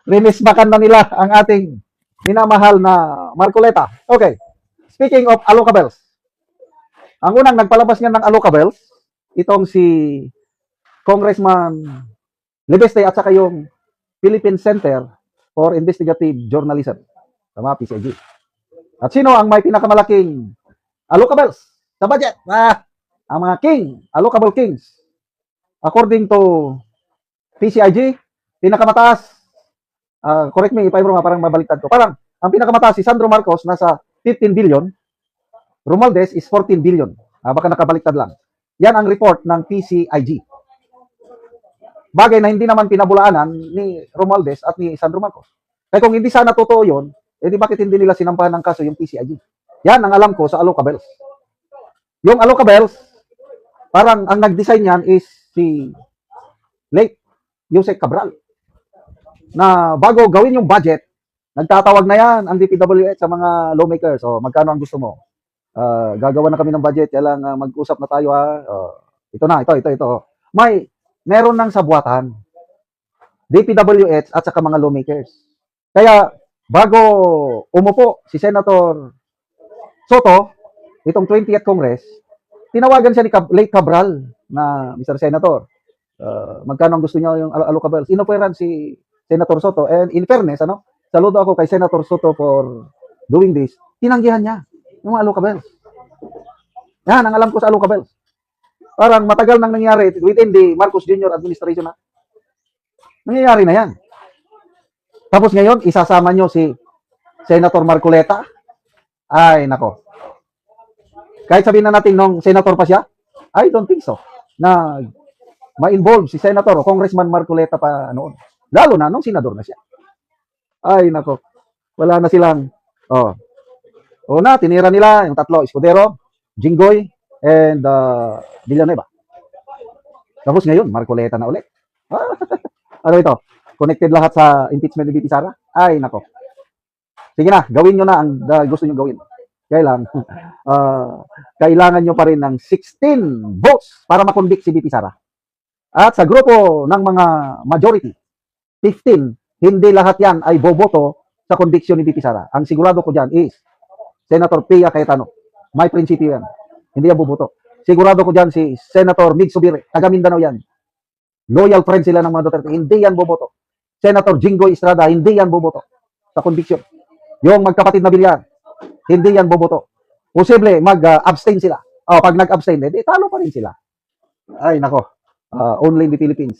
Rinismakan na nila ang ating minamahal na Marcoleta. Okay. Speaking of allocables, ang unang nagpalabas nga ng allocables, itong si Congressman Libeste at saka yung Philippine Center for Investigative Journalism. Tama, PCG. At sino ang may pinakamalaking allocables sa budget? Ang mga king, allocable kings. According to PCIG, pinakamataas, correct me if I'm wrong, parang mabaliktad ko. Parang, ang pinakamataas si Sandro Marcos, nasa 15 billion. Romualdez is 14 billion. Baka nakabaliktad lang. Yan ang report ng PCIG. Bagay na hindi naman pinabulaanan ni Romualdez at ni Sandro Marcos. Kaya kung hindi sana totoo yun, di bakit hindi nila sinampahan ng kaso yung PCIG? Yan ang alam ko sa allocables. Yung allocables, parang ang nag-design yan is si late Jose Cabral. Na bago gawin yung budget, nagtatawag na yan ang DPWH sa mga lawmakers. O, magkano ang gusto mo? Gagawa na kami ng budget, kailangan mag-usap na tayo ha. Ito na, ito. Meron ng sabuatan. DPWH at saka mga lawmakers. Kaya, bago umupo si Senator Soto, itong 20th Congress, tinawagan siya ni late Cabral na Mr. Senator. Magkano ang gusto niya yung allocables? Inoperan si Senator Soto. And in fairness, saludo ako kay Senator Soto for doing this. Tinanggihan niya yung mga allocables. Yan ang alam ko sa allocables. Parang matagal nang nangyari within the Marcos Jr. administration na. Nangyayari na yan. Tapos ngayon, isasama nyo si Senator Marcoleta. Ay, nako. Kahit sabihin na natin nung senator pa siya, I don't think so. Na ma-involve si Senator o Congressman Marcoleta pa noon. Lalo na nung senador na siya. Ay, nako. Wala na silang, una, tinira nila yung tatlo, Escudero, Jinggoy, and Villanueva. Tapos ngayon, Marcoleta na ulit. Ano ito? Connected lahat sa impeachment ni VP Sara? Ay, nako. Sige na, gawin nyo na ang gusto nyo gawin. Kaya lang, kailangan nyo pa rin ng 16 votes para makonvict si VP Sara. At sa grupo ng mga majority, 15, hindi lahat yan ay boboto sa conviction ni VP Sara. Ang sigurado ko dyan is Senator Pia Cayetano. May prinsipyo yan. Hindi yan boboto. Sigurado ko dyan si Senator Mig Subiri. Taga Mindanao yan. Loyal friend sila ng mga Duterte. Hindi yan boboto. Senator Jinggoy Estrada. Hindi yan boboto sa conviction. Yung magkapatid na Villar. Hindi yan boboto. Posible mag-abstain sila. Pag nag-abstain, talo pa rin sila. Ay, nako. Only in the Philippines.